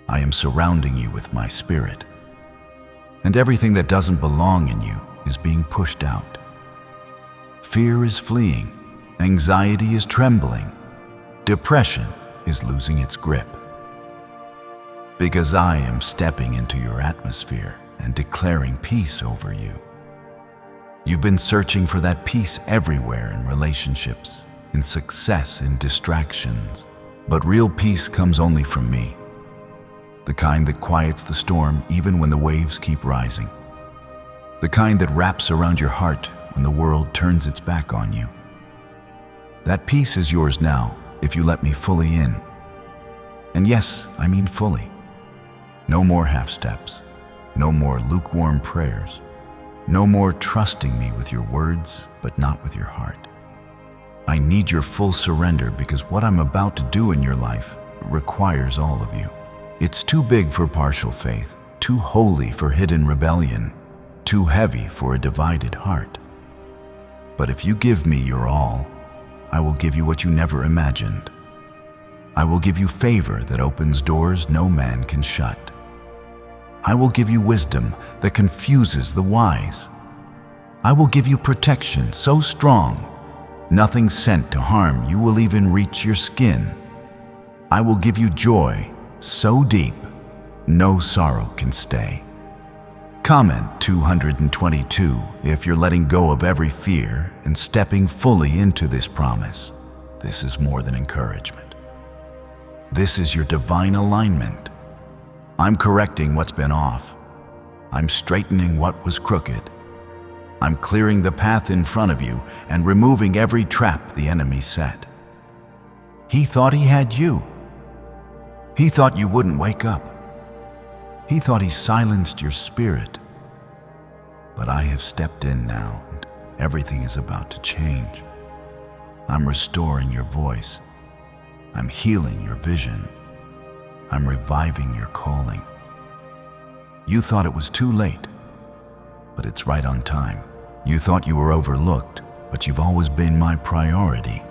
I am surrounding you with my spirit, and everything that doesn't belong in you is being pushed out. Fear is fleeing, anxiety is trembling, depression is losing its grip. Because I am stepping into your atmosphere and declaring peace over you. You've been searching for that peace everywhere in relationships, in success, in distractions. But real peace comes only from me. The kind that quiets the storm even when the waves keep rising. The kind that wraps around your heart when the world turns its back on you. That peace is yours now if you let me fully in. And yes, I mean fully. No more half steps. No more lukewarm prayers. No more trusting me with your words, but not with your heart. I need your full surrender because what I'm about to do in your life requires all of you. It's too big for partial faith, too holy for hidden rebellion, too heavy for a divided heart. But if you give me your all, I will give you what you never imagined. I will give you favor that opens doors no man can shut. I will give you wisdom that confuses the wise. I will give you protection so strong, nothing sent to harm you will even reach your skin. I will give you joy so deep, no sorrow can stay. Comment 222 if you're letting go of every fear and stepping fully into this promise. This is more than encouragement. This is your divine alignment. I'm correcting what's been off. I'm straightening what was crooked. I'm clearing the path in front of you and removing every trap the enemy set. He thought he had you. He thought you wouldn't wake up. He thought he silenced your spirit. But I have stepped in now, and everything is about to change. I'm restoring your voice. I'm healing your vision. I'm reviving your calling. You thought it was too late, but it's right on time. You thought you were overlooked, but you've always been my priority.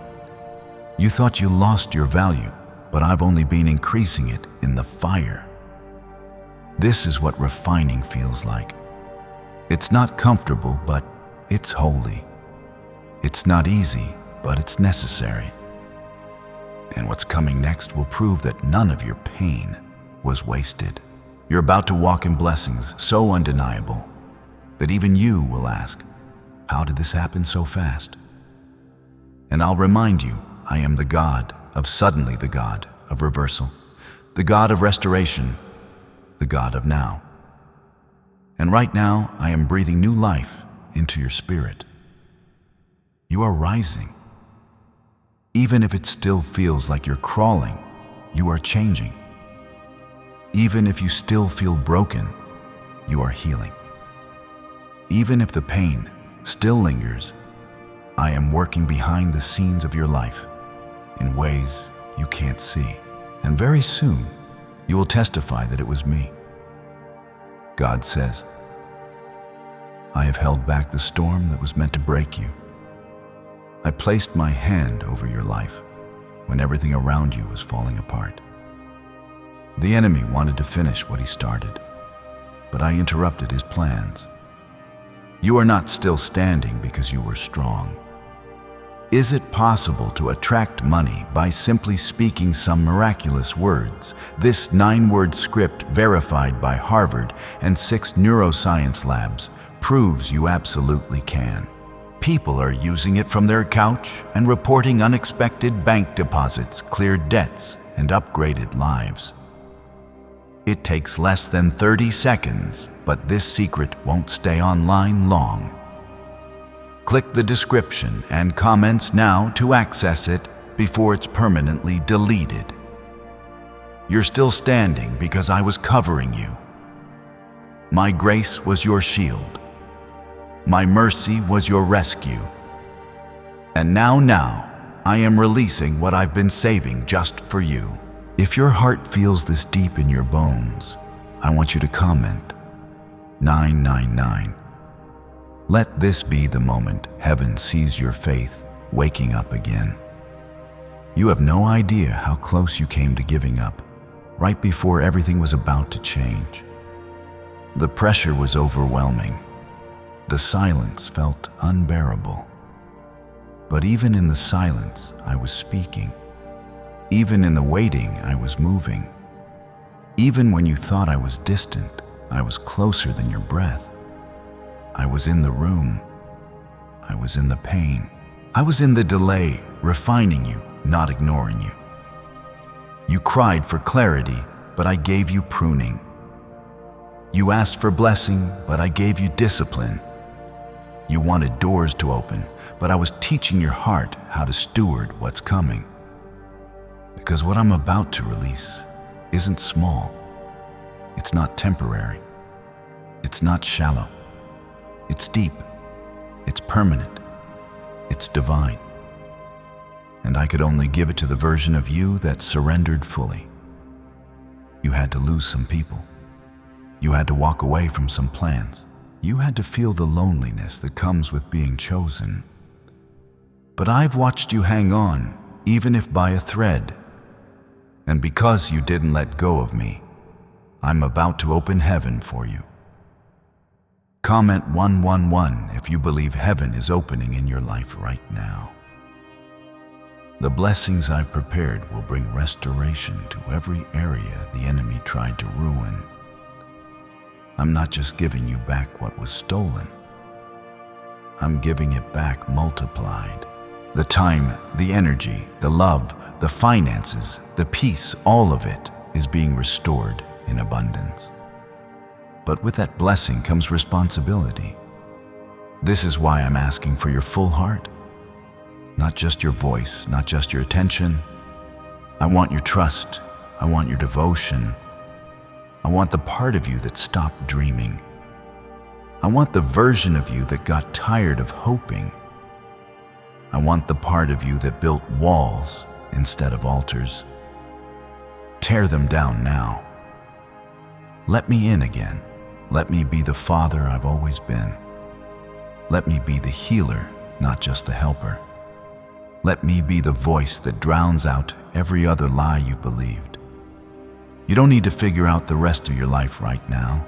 You thought you lost your value, but I've only been increasing it in the fire. This is what refining feels like. It's not comfortable, but it's holy. It's not easy, but it's necessary. And what's coming next will prove that none of your pain was wasted. You're about to walk in blessings so undeniable that even you will ask, how did this happen so fast? And I'll remind you, I am the God of suddenly, the God of reversal, the God of restoration, the God of now. And right now, I am breathing new life into your spirit. You are rising. Even if it still feels like you're crawling, you are changing. Even if you still feel broken, you are healing. Even if the pain still lingers, I am working behind the scenes of your life in ways you can't see. And very soon, you will testify that it was me. God says, I have held back the storm that was meant to break you. I placed my hand over your life when everything around you was falling apart. The enemy wanted to finish what he started, but I interrupted his plans. You are not still standing because you were strong. Is it possible to attract money by simply speaking some miraculous words? This 9-word script, verified by Harvard and 6 neuroscience labs, proves you absolutely can. People are using it from their couch and reporting unexpected bank deposits, cleared debts, and upgraded lives. It takes less than 30 seconds, but this secret won't stay online long. Click the description and comments now to access it before it's permanently deleted. You're still standing because I was covering you. My grace was your shield. My mercy was your rescue. And now, I am releasing what I've been saving just for you. If your heart feels this deep in your bones, I want you to comment 999. Let this be the moment heaven sees your faith waking up again. You have no idea how close you came to giving up, right before everything was about to change. The pressure was overwhelming. The silence felt unbearable. But even in the silence, I was speaking. Even in the waiting, I was moving. Even when you thought I was distant, I was closer than your breath. I was in the room. I was in the pain. I was in the delay, refining you, not ignoring you. You cried for clarity, but I gave you pruning. You asked for blessing, but I gave you discipline. You wanted doors to open, but I was teaching your heart how to steward what's coming. Because what I'm about to release isn't small. It's not temporary. It's not shallow. It's deep. It's permanent. It's divine. And I could only give it to the version of you that surrendered fully. You had to lose some people. You had to walk away from some plans. You had to feel the loneliness that comes with being chosen. But I've watched you hang on, even if by a thread. And because you didn't let go of me, I'm about to open heaven for you. Comment 111 if you believe heaven is opening in your life right now. The blessings I've prepared will bring restoration to every area the enemy tried to ruin. I'm not just giving you back what was stolen. I'm giving it back multiplied. The time, the energy, the love, the finances, the peace, all of it is being restored in abundance. But with that blessing comes responsibility. This is why I'm asking for your full heart. Not just your voice, not just your attention. I want your trust. I want your devotion. I want the part of you that stopped dreaming. I want the version of you that got tired of hoping. I want the part of you that built walls instead of altars. Tear them down now. Let me in again. Let me be the father I've always been. Let me be the healer, not just the helper. Let me be the voice that drowns out every other lie you believed. You don't need to figure out the rest of your life right now.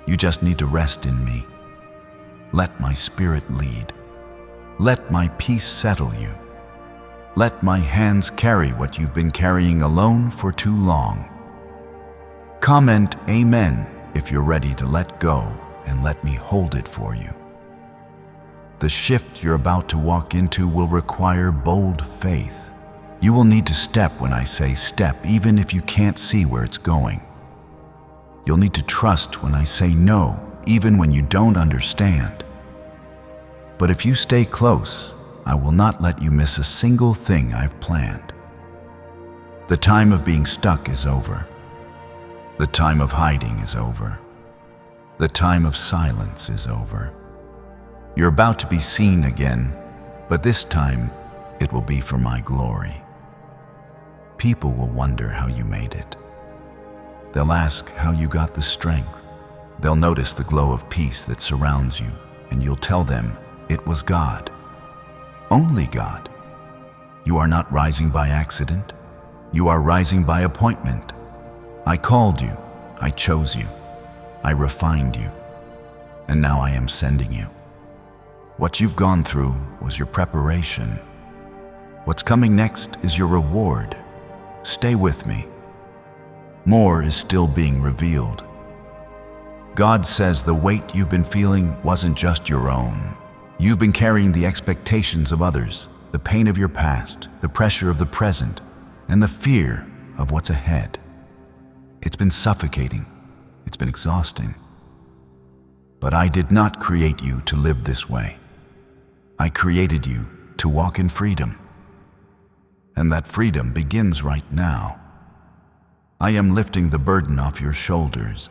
You just need to rest in me. Let my spirit lead. Let my peace settle you. Let my hands carry what you've been carrying alone for too long. Comment Amen if you're ready to let go and let me hold it for you. The shift you're about to walk into will require bold faith. You will need to step when I say step, even if you can't see where it's going. You'll need to trust when I say no, even when you don't understand. But if you stay close, I will not let you miss a single thing I've planned. The time of being stuck is over. The time of hiding is over. The time of silence is over. You're about to be seen again, but this time it will be for my glory. People will wonder how you made it. They'll ask how you got the strength. They'll notice the glow of peace that surrounds you, and you'll tell them it was God. Only God. You are not rising by accident. You are rising by appointment. I called you. I chose you. I refined you. And now I am sending you. What you've gone through was your preparation. What's coming next is your reward. Stay with me. More is still being revealed. God says the weight you've been feeling wasn't just your own. You've been carrying the expectations of others, the pain of your past, the pressure of the present, and the fear of what's ahead. It's been suffocating. It's been exhausting. But I did not create you to live this way. I created you to walk in freedom. And that freedom begins right now. I am lifting the burden off your shoulders.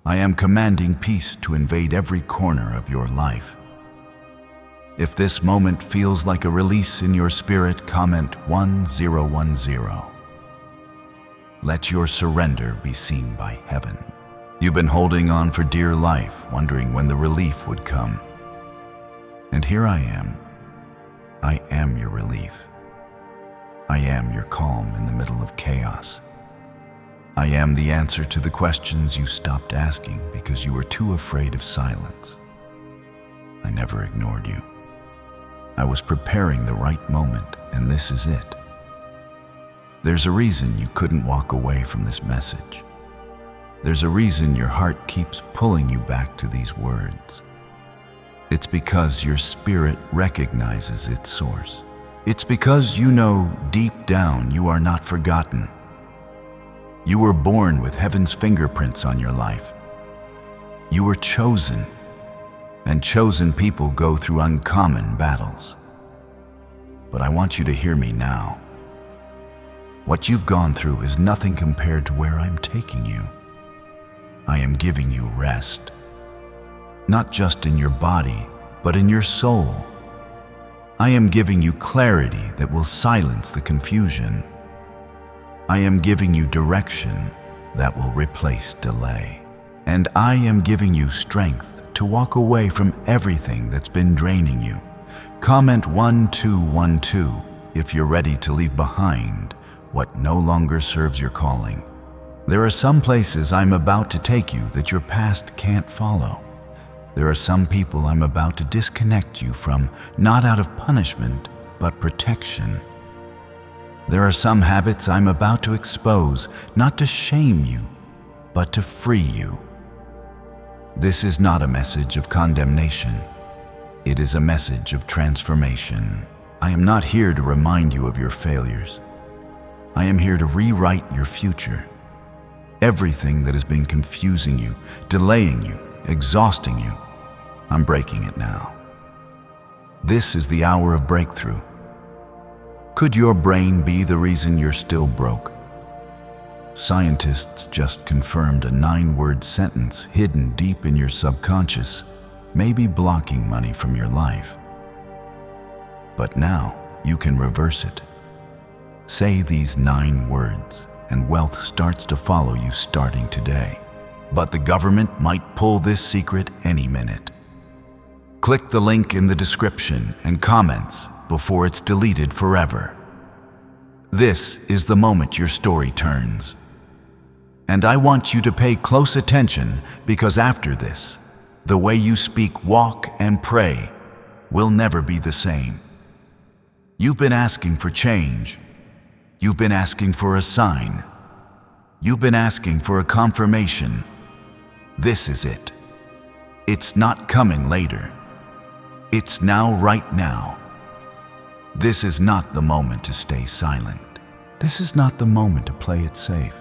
I am commanding peace to invade every corner of your life. If this moment feels like a release in your spirit, comment 1010. Let your surrender be seen by heaven. You've been holding on for dear life, wondering when the relief would come. And here I am. I am your relief. I am your calm in the middle of chaos. I am the answer to the questions you stopped asking because you were too afraid of silence. I never ignored you. I was preparing the right moment, and this is it. There's a reason you couldn't walk away from this message. There's a reason your heart keeps pulling you back to these words. It's because your spirit recognizes its source. It's because you know deep down you are not forgotten. You were born with heaven's fingerprints on your life. You were chosen, and chosen people go through uncommon battles. But I want you to hear me now. What you've gone through is nothing compared to where I'm taking you. I am giving you rest, not just in your body, but in your soul. I am giving you clarity that will silence the confusion. I am giving you direction that will replace delay. And I am giving you strength to walk away from everything that's been draining you. Comment 1212 if you're ready to leave behind what no longer serves your calling. There are some places I'm about to take you that your past can't follow. There are some people I'm about to disconnect you from, not out of punishment, but protection. There are some habits I'm about to expose, not to shame you, but to free you. This is not a message of condemnation. It is a message of transformation. I am not here to remind you of your failures. I am here to rewrite your future. Everything that has been confusing you, delaying you, exhausting you, I'm breaking it now. This is the hour of breakthrough. Could your brain be the reason you're still broke? Scientists just confirmed a 9-word sentence hidden deep in your subconscious may be blocking money from your life. But now you can reverse it. Say these 9 words, and wealth starts to follow you starting today. But the government might pull this secret any minute. Click the link in the description and comments before it's deleted forever. This is the moment your story turns. And I want you to pay close attention, because after this, the way you speak, walk, and pray will never be the same. You've been asking for change. You've been asking for a sign. You've been asking for a confirmation. This is it. It's not coming later. It's now, right now. This is not the moment to stay silent. This is not the moment to play it safe.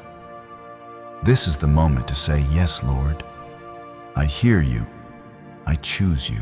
This is the moment to say, "Yes, Lord, I hear you. I choose you."